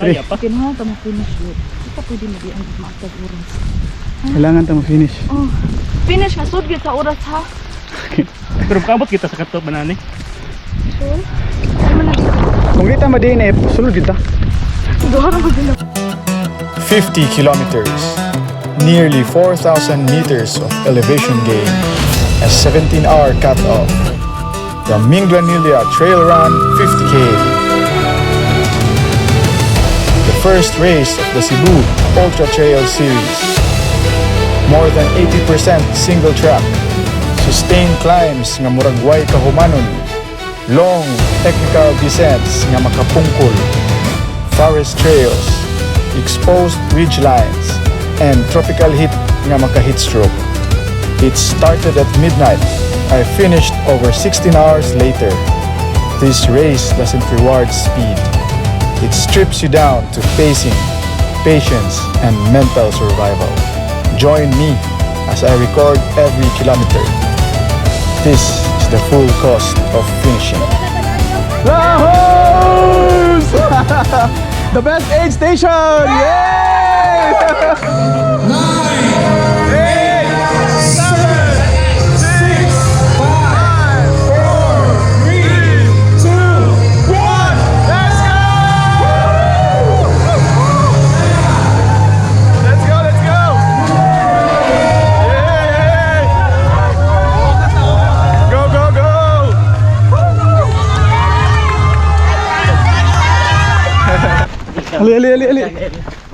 Ay, Pre, apa? Kinahan ta mo finish yun. Ika pwede na di ang bibitag oras. kailangan ta ma-finish. Oh. Finish ka sud gyud sa oras ha. Pero kabot kita sa kato banani. Sure. Ay man na. Kung kita ma-din eh, sulod kita. Duha ra gud na. 50 kilometers, nearly 4,000 meters of elevation gain, a 17-hour cut-off. The Minglanilla Trail Run 50K. The first race of the Cebu Ultra Trail Series. More than 80% single track. Sustained climbs nga murag way kahumanon. Long technical descents nga makapungkol. Forest trails, exposed ridge lines, and tropical heat nga maka-heat stroke. It started at midnight. I finished over 16 hours later. This race doesn't reward speed. It strips you down to pacing, patience, and mental survival. Join me as I record every kilometer. This is the full cost of finishing. Lahos! The best aid station! Yay!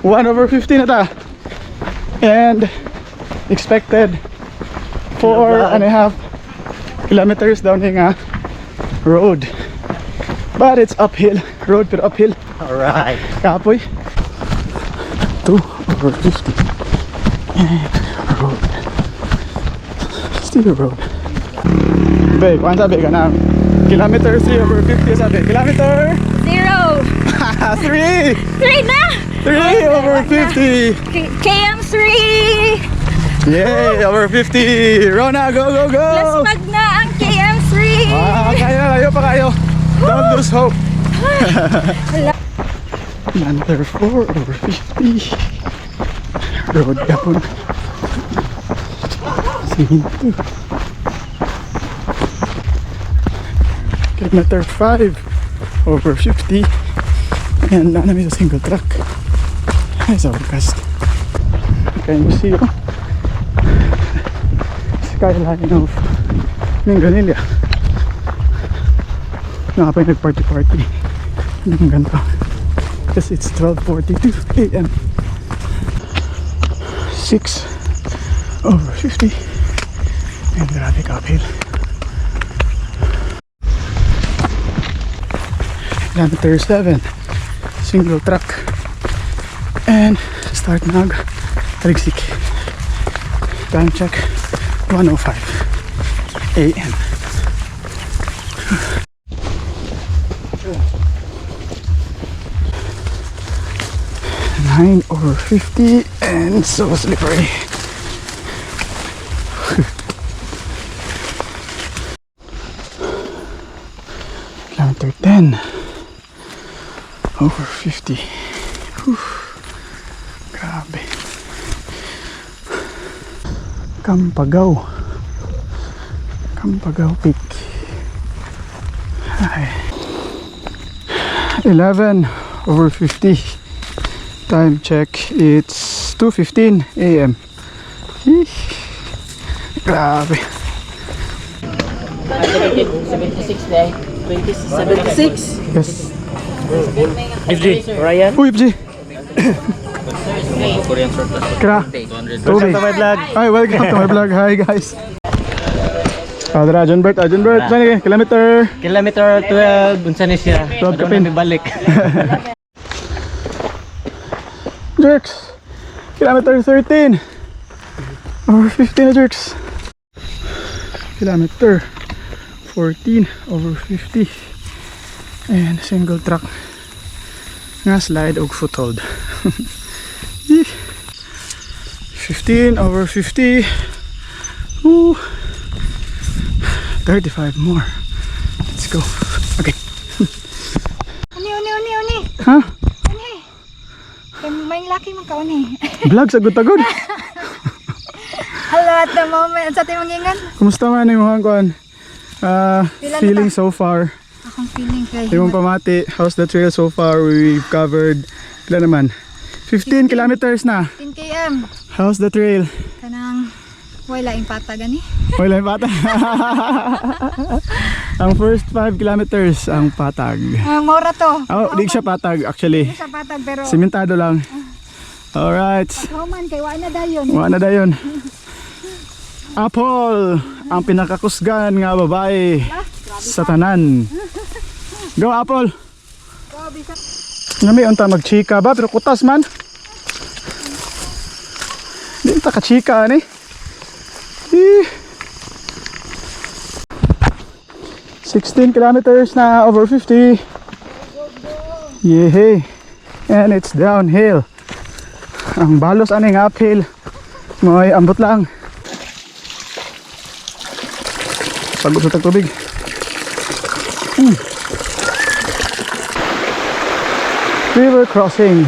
1/50 na ta. And expected 4.5 kilometers down yung road. But it's uphill. Road pero uphill. Alright. Kapoy. 2/50. And road. Still road. Babe, kung sabi ka na kilometer 3/50 sabi. Kilometer 0. 3! 3 na. 3/50! KM3. Yay! Over 50! Rona, go, go, go! Plus mag na ang KM3. Kaya, layo pa kayo. Don't lose hope. Kilometer 4/50. Road kapon. Sinto. Kilometer 5/50. Ayan na namin sa single track. Ay, sa wakas. Okay, you see skyline of Minglanilla. Nga pa yung nag-party-party ng ganito. Kasi it's 12:42 AM. 6/50. And grabe kapil. Kilometer 7. Single track. And start nag Aligsik. Time check 1:05 AM. Nine over 50 and so slippery. Kilometer 10 over 50. Whew. Grabe. Kampagaw. Kampagaw Peak. Ay. 11/50. Time check, it's 2:15 AM. Grabe. 76 na 76. Yes. FG, Ryan. Uy, FG. Kra. Welcome to my vlog. Hi, welcome to my vlog. Hi, guys. Adra, John Bert. Saan ni? Kilometer. Kilometer 12, unsa ni siya? 12 kapin. Balik. Jerks. Kilometer 13/50 na jerks. Kilometer 14/50. And single track nga slide og foothold. 15/50. Ooh. 35 more. Let's go. Okay. Ani. Huh? Ani. Maing laki man kaon eh. Vlog sa good. Hello at the moment. Sa timong ingan. Kumusta man yung mga kuan? Pila na Feeling ta? so far. Akong feeling kay. Yung pamati, how's the trail so far? We've covered, ilan naman? 15 kilometers na. 10 km. How's the trail? Kanang wala ing patag ani. Wala yung patag. Ang first 5 kilometers ang patag. Maura to. Oh, di siya patag actually. Di siya patag pero Simentado lang. Alright. kauman kay wa na dayon. Wala na dayon. Apple, ang pinakakusgan nga babae sa tanan. Go Apple. Grabe sa Nami unta magchika ba pero kutas man. Di ta ka chika ni. 16 kilometers na over 50. Yehey. And it's downhill. Ang balos aning uphill. May ambot lang. Pagod sa tubig. River crossing.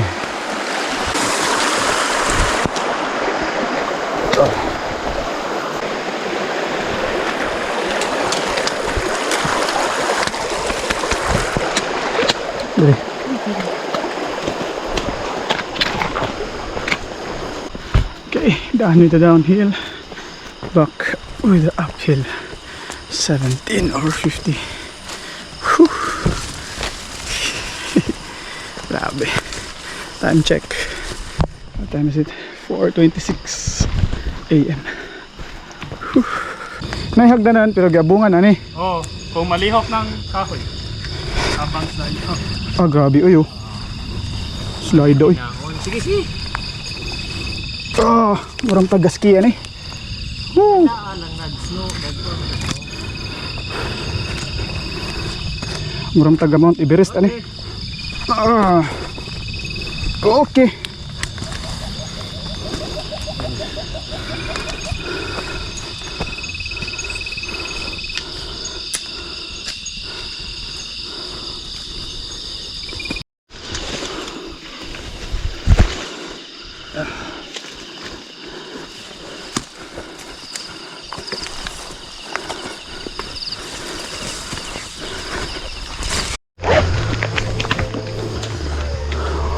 Okay, daan ito downhill. Back with the uphill. 17 over 50. Whew. Grabe. Time check. What time is it? 4:26 AM. May hagdanan pero gabungan ani. Oh, kung malihok ng kahoy. Abang slide. Ah, grabe uy oh. Slide oy. Sige. Ah, murang pag-ski ani. Woo. Murang taga Mount Everest ani. Ah. Okay.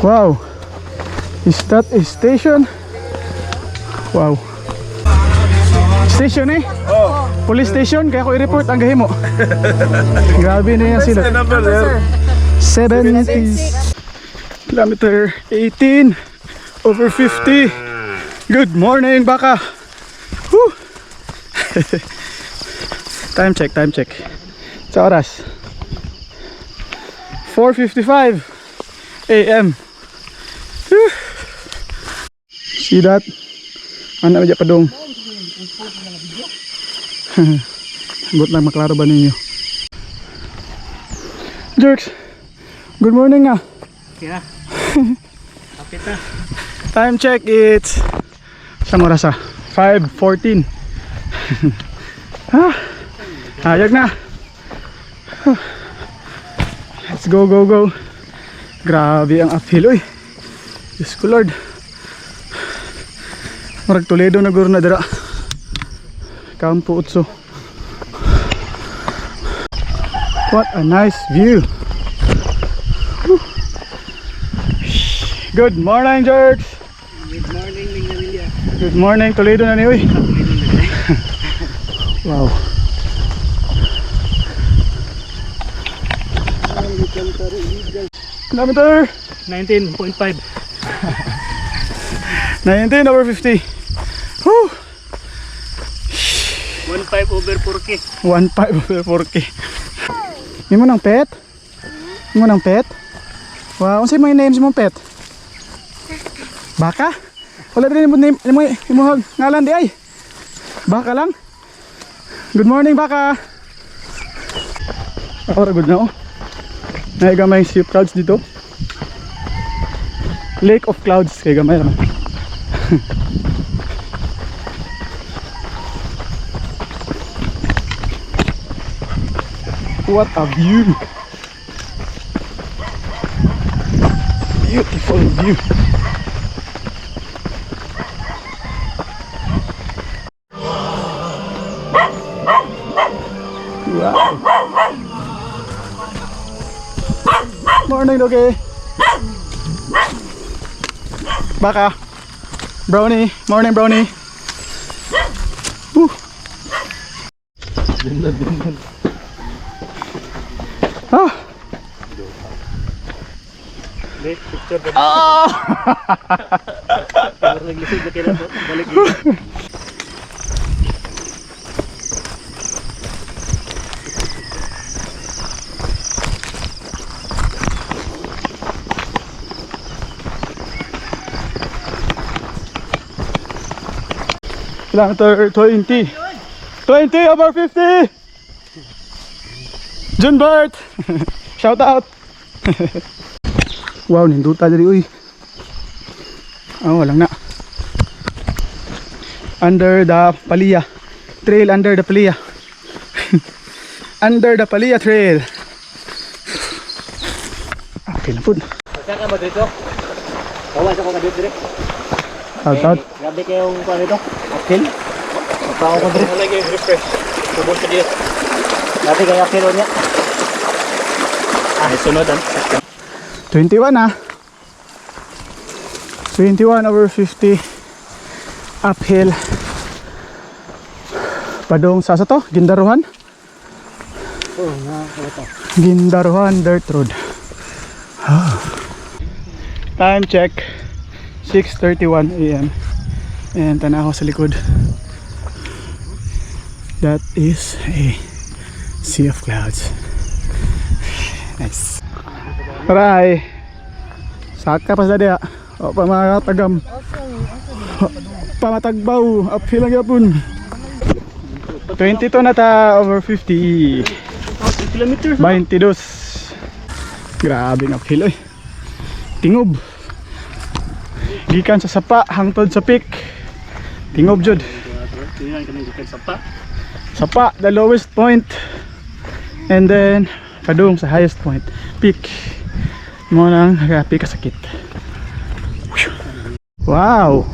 Wow, is that a station? Wow. Station eh? Oh. Police station, kaya ko i-report ang gahimo. Grabe na yan sila. 70 kilometer 18 over 50. Good morning baka. Woo. Time check. Sa oras 4:55 AM. See that? Ano aja padong? Buat lang maklaro ba ninyo? Jerks, good morning nga. Kaya. Kapit na. Time check, it's isang oras 5:14. Hayag na. Let's go. Grabe ang uphill oy. Diyos ko Lord. Marag Toledo na guro na dira. Campo Utso. What a nice view. Whew. Good morning George. Good morning, Mingnavilya. Good morning Toledo na ni uy. Wow. Kilometer 19.5. 19 over 50. Whew. 1.5 over 4K. 1.5 over 4K. May mo ng pet? May mo ng pet? Wow, unsay mga names mong pet? Baka? Wala din mo name, mo ngalan di ay. Baka lang. Good morning baka. Ako good na oh. Naigamay sea clouds dito. Lake of Clouds kay gamay naman. What a view! Beautiful view. Lugi. Baka. Brownie. Morning, Brownie. Woo. Ah. Picture ka. Ah. Naglisod na kailan po. Balik. Kilometer 20. 20 over 50. John Bart. Shout out. Wow, ninduta dari uy. Oh, walang na. Under the Palia Trail, under the Palia. Under the Palia Trail. Okay na po. Saan ka ba dito? Kawas ako ka dito direct. Shout out. Grabe kayong kuha nito. Okay. Pagpako ko direct. Lagi refresh. Subon sa dito. Grabe kayo kilo niya. Ay, sunod ah. 21 ah. 21 over 50 uphill padong sa to Gindaruhan. Gindaruhan dirt road. Time check 6:31 AM and tanaw sa likod, that is a sea of clouds. Nice. Aray, saka pa sa dia. O pamatagam. Pamatagbaw. Uphill lang yapon. 22 na ta over 50. Kilometers. 22. Grabe ng uphill oy. Tingob. Gikan sa sapa hangtod sa peak. Tingob jud. Tingnan kami gikan sa pa. Sapa the lowest point. And then padung sa highest point. Peak. Mo nang happy kasakit. Wow.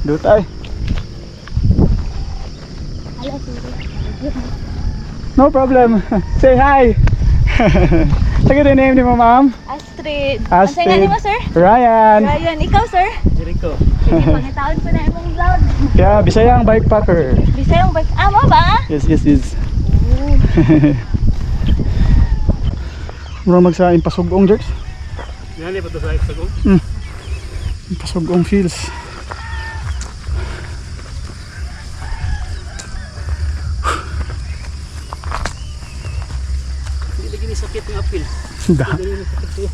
Dutay. No problem. Say hi. Sige din name ni mo, ma'am. Astrid. Astrid. Ang nga ni mo, sir? Ryan. Ryan, ikaw, sir? Direko. Sige, pangitawag ko na imong vlog. Kaya Bisayang bikepacker. Bisayang bike. Ah, mo ba? Yes. Mura magsa impasugong jerks. Yan pa to sa Hexagon. Impasugong feels. Hindi lagi ni sakit ng uphill. Da. Hindi ni sakit siya.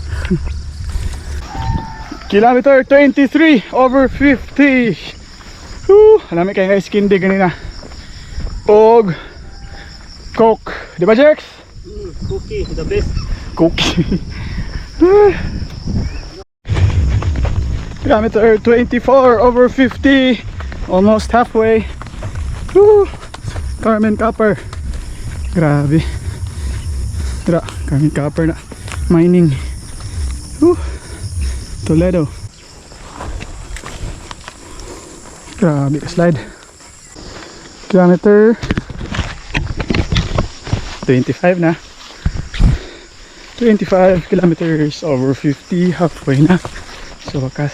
Kilometer 23 over 50. Woo! Alam kayo nga skin day ganina. Og Coke. Di ba, Jerks? Cookie, the best. Cookie. Kilometer 24 over 50. Almost halfway. Woo! Carmen Copper. Grabe. Tira, Carmen Copper na. Mining. Woo! Toledo. Grabe ka slide. Kilometer 25 na. 25 kilometers over 50, halfway na. So wakas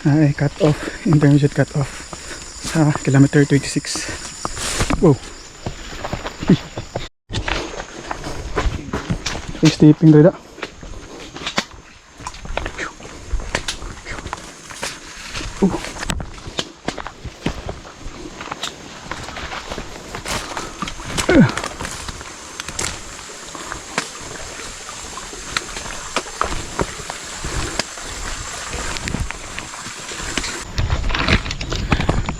ay cut off, intermediate cut off sa kilometer 26. Wow. Ay steeping rida.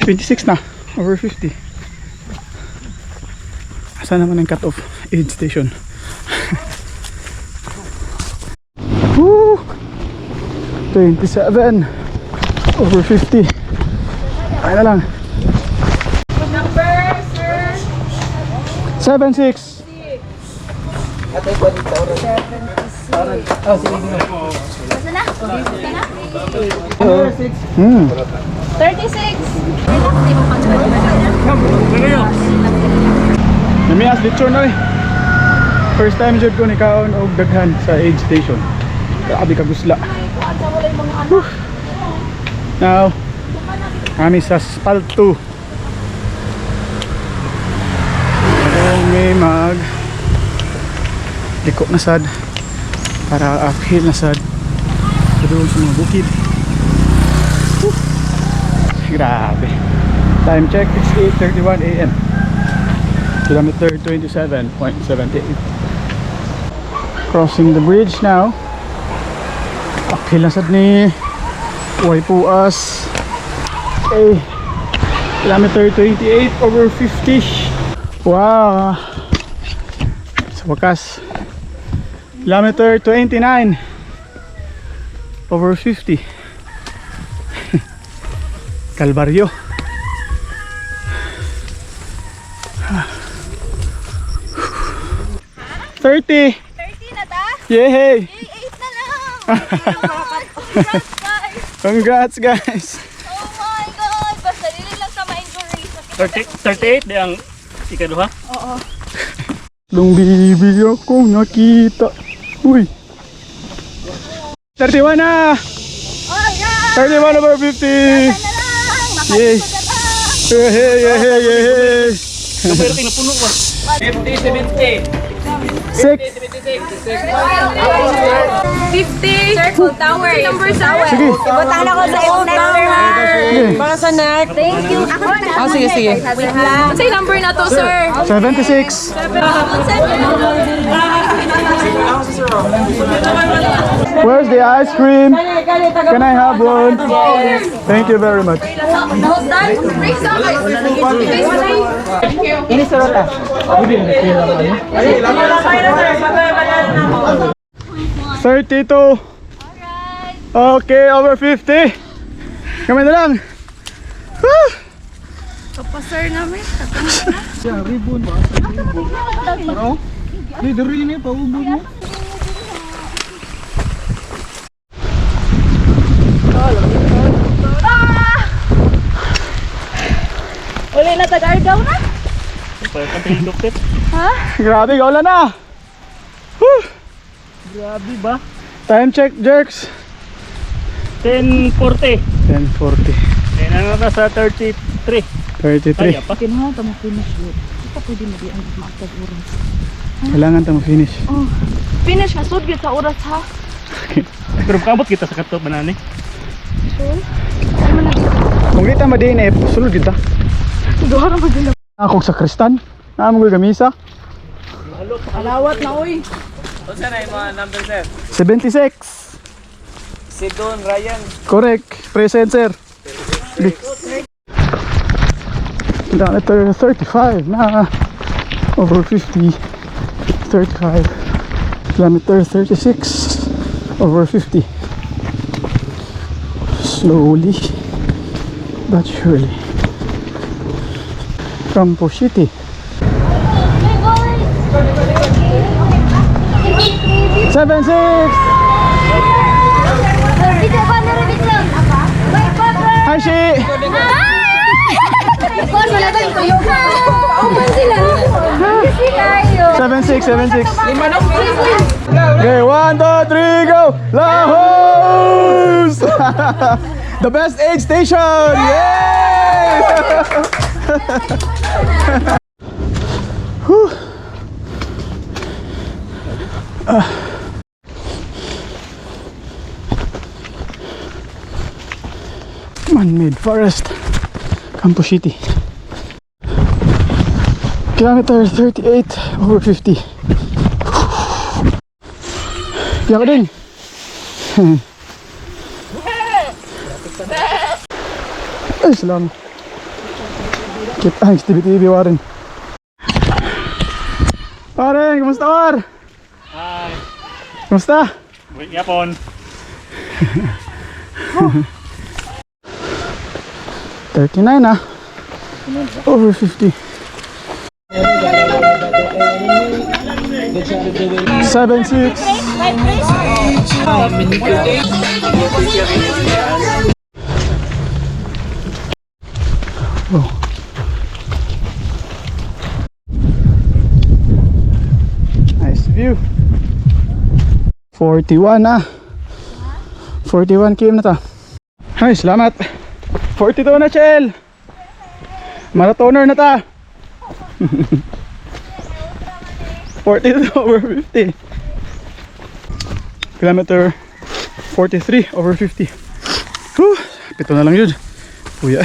$26 na, over 50. Asa naman ang cut-off aid station? Woo! 27 over 50. Ay na lang. Number, sir? 76. Basta na? Basta na? 36. Relax, di mo pag-graduate. Namias lechon oy. First time jud ko ni kaon og daghan sa aid station. Grabe ka gusla. Whew. Now, kami sa Spalt 2. May mag liko na sad para uphill na sad doon sa mga bukid. Whew. Grabe. Time check, it's 8:31 AM. Kilometer 27.78. Crossing the bridge now. Uphill na sad ni Waipuas. Okay. Kilometer 28/50. Wow. Sa wakas. Kilometer 29/50. Kalbaryo. 30. 30 na ta? Yay! 8 na lang! Congrats guys! Congrats guys! Oh my God! Basta dili lang sa ma-injury. 38 di ang ikaduha. Oo. Nung bibi ako nakita. Uy! 31 na! Oh yeah! 31/50! Na lang! Yay! Makalimutan na lang! Yay! Yay! Yay! Pero pinupuno ko. 50, 70. 6! 50! Circle Tower! Number tower! Sige! Ibutang ako sa iyo number! Sige! Para sa neck. Thank you! Ako na! Oh, sige, sige. Wait lang! Say number na to, sir! 76! Where's the ice cream? Can I have one? Thank you very much. Ini sorota. 32. Okay, over 50. Kami na lang. Woo! Kapasar namin. Uli na tag-argaw na? Pantay dokter. Grabe, gawala na. Woo! Grabe ba? Time check, jerks. 10:40. 10:40. Eh ano na sa 33. 33. Kaya pa. Kinahan ta mo finish yun. Ika pwede mo di ang tag-oras. Kailangan tayo finish. Oh. Finish ka, sud gyud sa oras ha. Pero kabot kita sa kato banani. Kung kita madin eh, sulod kita. Duha ra magila. Ako sa Kristan. Naamang ko gamisa. Alawat na oy. Unsa na yung mga number sir? 76. Si Don Ryan. Correct. Present, sir. Kilometer 35 na. Over 50. 35. Kilometer 36. Over 50. Slowly but surely. Campo City. 76. Hi, Shi. Seven six. Okay, 1, 2, 3, go! Lahos! The best aid station! Yay! Whew. Man-made forest, Campo City. Kilometer 38/50. Biyak ka din. Ay, salamat. Keep thanks, TV Warren. Warren, kumusta War? Hi. Kumusta? Yapon. 39 na. Over 50. 76. Oh. you. 41 na. 41 km na to. Ay, salamat. 42 na, Chel. Marathoner na ta. 42 over 50. Kilometer 43 over 50. Whew, pito na lang yun. Kuya.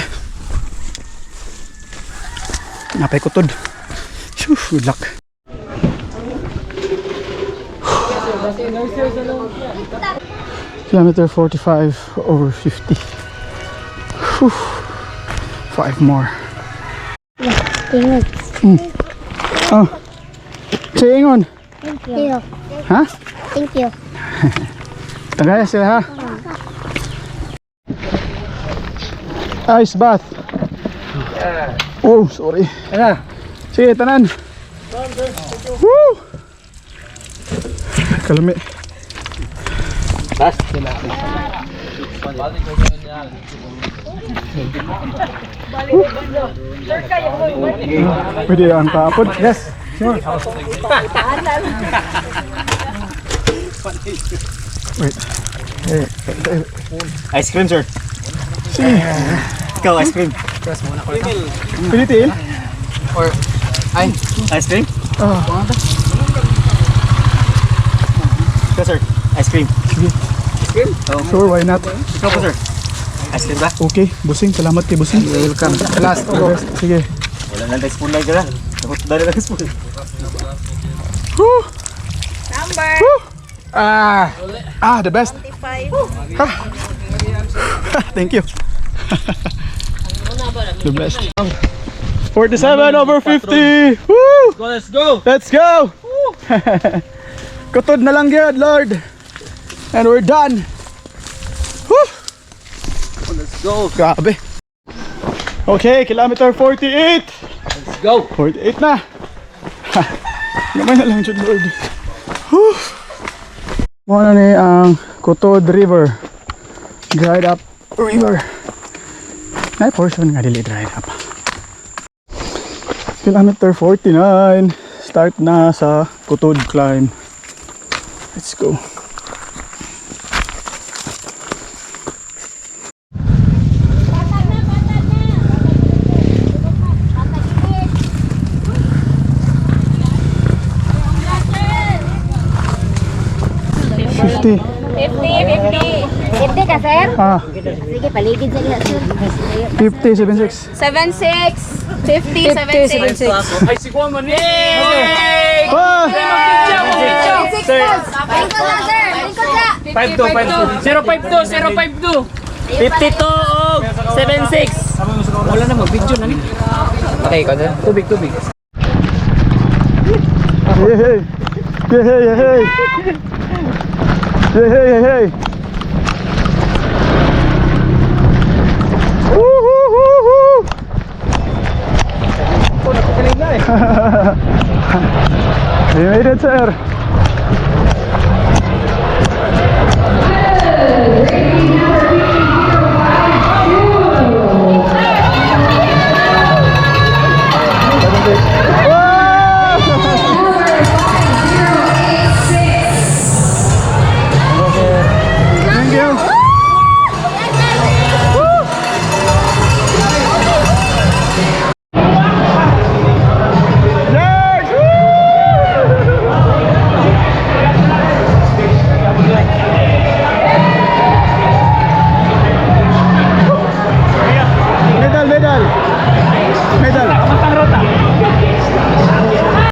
Napay kutod. Phew, good luck. Kilometer 45 over 50. Whew. 5 more. Oh. Say ingon. Thank you. Ha? Thank you. Tagaya sila ha. Ice bath. Oh, sorry. Sige, tanan. Woo! Kalami. Last. Pwede ang tapon. Yes. Sure. Wait. Ice cream, sir. Ikaw, ice cream. Pwede tail? Ice cream? Oh. Ikaw, sir. Ice cream. Sige. Sure, why not? Ikaw po, sir. Ice cream ba? Okay, busing. Salamat kay busing. Welcome. Last. Sige. Wala nang spoon lang ka. Takot dali lang spoon. Woo! Number Woo! The best. 25. Thank you. The best. 47 over 50. Woo! Let's go! Let's go! Kutod na lang yun, Lord. And we're done. Woo! Let's go! Grabe. Okay, kilometer 48. Let's go! 48 na. Gamay na lang dyan, Lord. Woo! Muna ni ang Kutod River. Dried up river. Na portion nga dili dried up. Kilometer 49. Start na sa Kutod climb. Let's go. Fifty. 50 ka, sir? Ah, Sige, paligid sa lihat, sir. 50, 76. 76. 50, 76. Ay, si Juan man eh! Ah! Lingkod lang, sir. Lingkod lang. 052, 52 og 76. Wala na mag-video na ni. Okay, ko na. Tubig. Hey, hey. Hey, hey, hey, hey. Hey, hey, hey, hey. Woo, woo, woo, woo. We made it, sir.